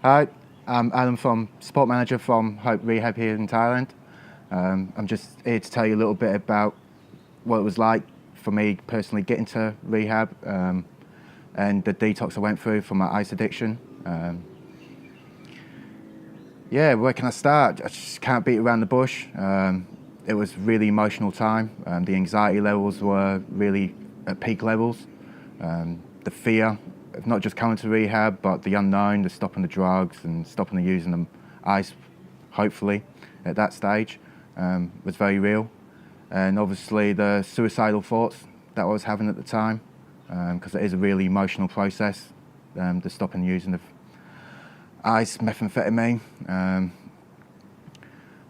Hi, I'm Adam from Support Manager from Hope Rehab here in Thailand. I'm just here to tell you a little bit about what it was like for me personally getting to rehab and the detox I went through from my ice addiction. Yeah, where can I start? I just can't beat around the bush. It was really emotional time. The anxiety levels were really at peak levels. The fear of not just coming to rehab, but the unknown, the stopping the drugs and stopping the using the ice, hopefully, at that stage, was very real. And obviously the suicidal thoughts that I was having at the time, because it is a really emotional process, the stopping using of ice, methamphetamine.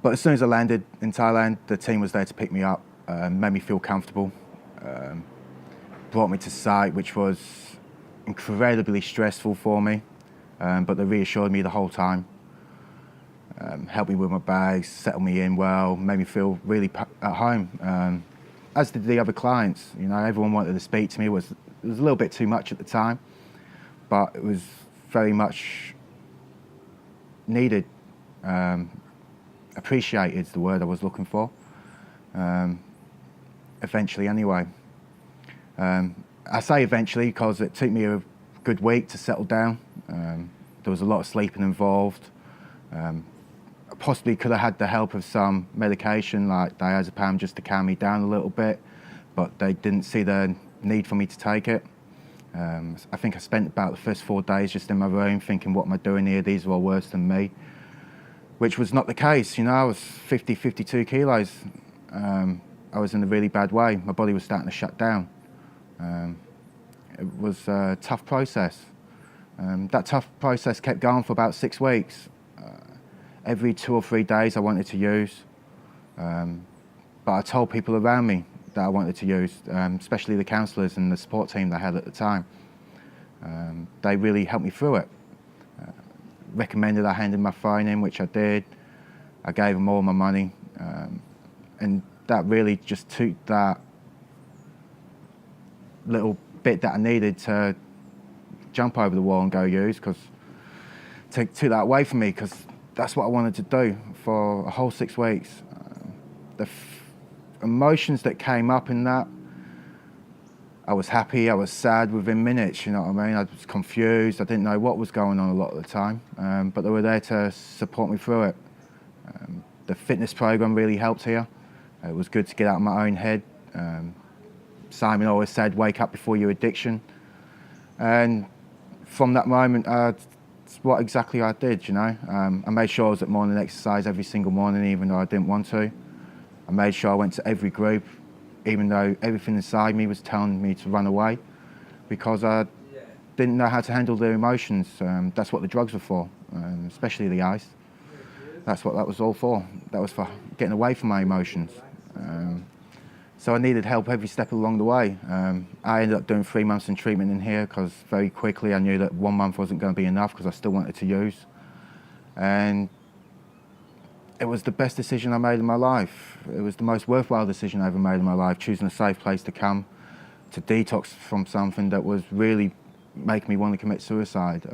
But as soon as I landed in Thailand, the team was there to pick me up, made me feel comfortable, brought me to site, which was incredibly stressful for me, but they reassured me the whole time, helped me with my bags, settled me in well, made me feel really at home, as did the other clients. You know, everyone wanted to speak to me. It was a little bit too much at the time, but it was very much needed. Appreciated is the word I was looking for, eventually anyway. I say eventually because it took me a good week to settle down. There was a lot of sleeping involved. I possibly could have had the help of some medication like diazepam just to calm me down a little bit, but they didn't see the need for me to take it. I think I spent about the first 4 days just in my room thinking, what am I doing here? These are all worse than me, which was not the case. You know, I was 52 kilos. I was in a really bad way. My body was starting to shut down. It was a tough process. That tough process kept going for about 6 weeks. Every 2 or 3 days I wanted to use, but I told people around me that I wanted to use, especially the counsellors and the support team that I had at the time. They really helped me through it. Recommended I handed my phone in, which I did. I gave them all my money, and that really just took that little bit that I needed to jump over the wall and go use, because took that away from me, because that's what I wanted to do for a whole 6 weeks. The emotions that came up in that, I was happy, I was sad within minutes, you know what I mean? I was confused, I didn't know what was going on a lot of the time, but they were there to support me through it. The fitness program really helped here. It was good to get out of my own head. Simon always said, wake up before your addiction. And from that moment, it's what exactly I did, you know. I made sure I was at morning exercise every single morning, even though I didn't want to. I made sure I went to every group, even though everything inside me was telling me to run away, because I didn't know how to handle the emotions. That's what the drugs were for, especially the ice. That's what that was all for. That was for getting away from my emotions. So I needed help every step along the way. I ended up doing 3 months in treatment in here, because very quickly I knew that 1 month wasn't going to be enough, because I still wanted to use. And it was the best decision I made in my life. It was the most worthwhile decision I ever made in my life, choosing a safe place to come to detox from something that was really making me want to commit suicide.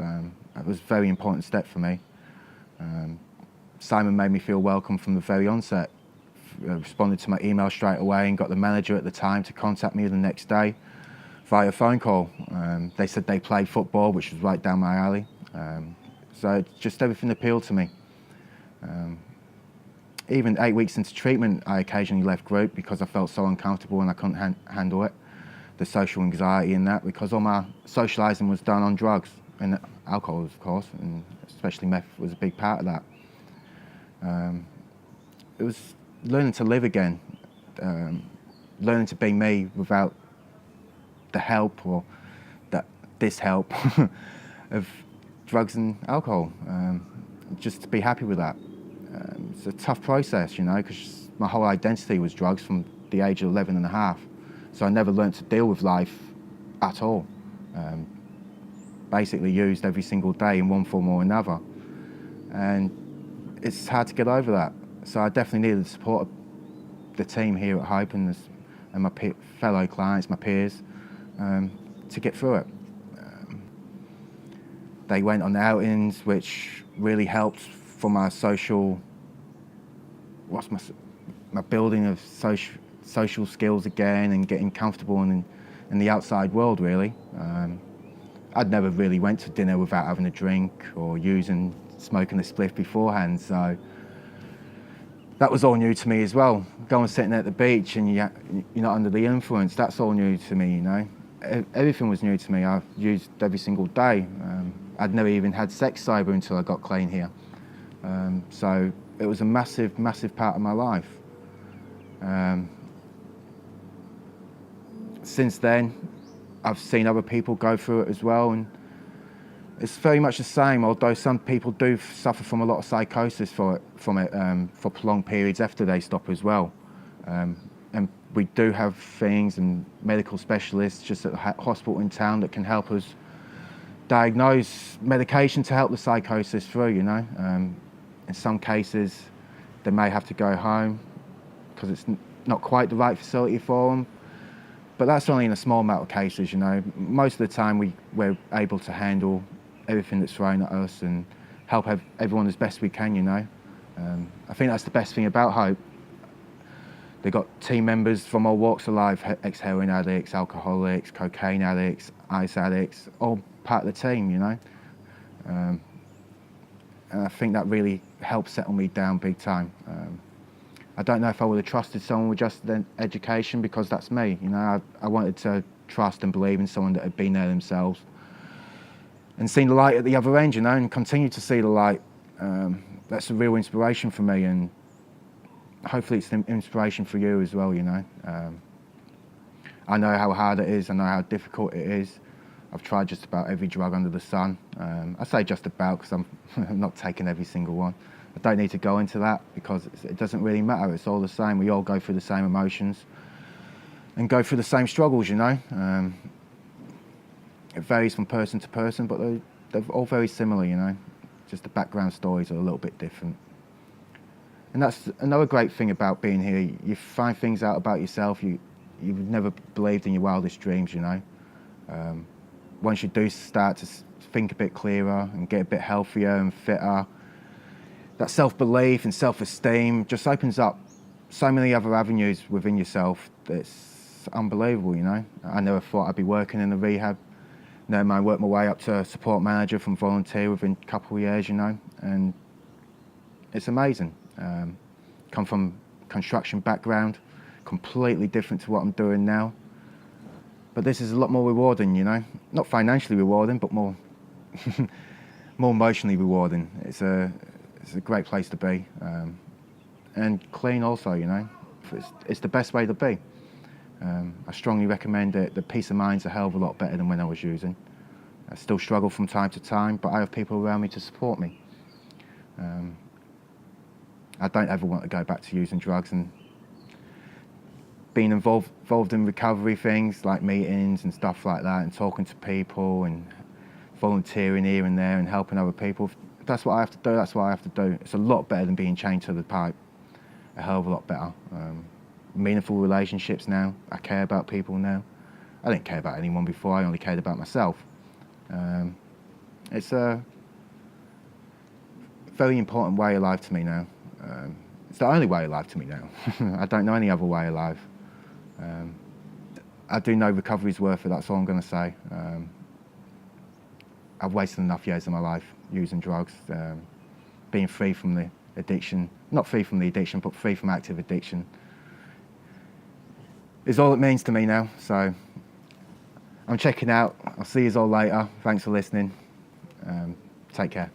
It was a very important step for me. Simon made me feel welcome from the very onset. Responded to my email straight away and got the manager at the time to contact me the next day via phone call. They said they played football, which was right down my alley. So just everything appealed to me. Even 8 weeks into treatment, I occasionally left group because I felt so uncomfortable and I couldn't handle it. The social anxiety and that, because all my socialising was done on drugs and alcohol, of course, and especially meth was a big part of that. It was learning to live again, learning to be me without the help or this help of drugs and alcohol. Just to be happy with that. It's a tough process, you know, because my whole identity was drugs from the age of 11 and a half. So I never learned to deal with life at all. Basically used every single day in one form or another. And it's hard to get over that. So I definitely needed the support of the team here at Hope and my fellow clients, my peers, to get through it. They went on outings, which really helped for my social, my building of social skills again, and getting comfortable in the outside world, really. I'd never really went to dinner without having a drink or smoking a spliff beforehand, so that was all new to me as well. Going sitting at the beach and you're not under the influence, that's all new to me, you know. Everything was new to me. I've used every single day. I'd never even had sex sober until I got clean here. So it was a massive, massive part of my life. Since then, I've seen other people go through it as well, and it's very much the same, although some people do suffer from a lot of psychosis from it for prolonged periods after they stop as well. And we do have things and medical specialists just at the hospital in town that can help us diagnose medication to help the psychosis through, you know. In some cases, they may have to go home because it's not quite the right facility for them. But that's only in a small amount of cases, you know. Most of the time we're able to handle everything that's thrown at us and help everyone as best we can, you know. I think that's the best thing about Hope. They've got team members from all walks of life, ex-heroin addicts, alcoholics, cocaine addicts, ice addicts, all part of the team, you know. And I think that really helped settle me down big time. I don't know if I would have trusted someone with just an education, because that's me, you know. I wanted to trust and believe in someone that had been there themselves and seen the light at the other end, you know, and continue to see the light. That's a real inspiration for me, and hopefully it's an inspiration for you as well, you know. I know how hard it is, I know how difficult it is. I've tried just about every drug under the sun. I say just about because I'm not taking every single one. I don't need to go into that because it doesn't really matter, it's all the same. We all go through the same emotions and go through the same struggles, you know. It varies from person to person, but they're all very similar, you know. Just the background stories are a little bit different. And that's another great thing about being here. You find things out about yourself you've never believed in your wildest dreams, you know. Once you do start to think a bit clearer and get a bit healthier and fitter, that self-belief and self-esteem just opens up so many other avenues within yourself that's unbelievable, you know. I never thought I'd be working in a rehab. Never mind, worked my way up to support manager from volunteer within a couple of years, you know, and it's amazing. Come from construction background, completely different to what I'm doing now. But this is a lot more rewarding, you know. Not financially rewarding, but more more emotionally rewarding. It's a great place to be. And clean also, you know. It's the best way to be. I strongly recommend it. The peace of mind's a hell of a lot better than when I was using. I still struggle from time to time, but I have people around me to support me. I don't ever want to go back to using drugs, and being involved in recovery things like meetings and stuff like that, and talking to people and volunteering here and there and helping other people. If that's what I have to do, that's what I have to do. It's a lot better than being chained to the pipe. A hell of a lot better. Meaningful relationships now. I care about people now. I didn't care about anyone before, I only cared about myself. It's a very important way of life to me now. It's the only way of life to me now. I don't know any other way of life. I do know recovery's worth it, that's all I'm going to say. I've wasted enough years of my life using drugs, being free from the addiction. Not free from the addiction, but free from active addiction is all it means to me now. So I'm checking out. I'll see you all later. Thanks for listening. Take care.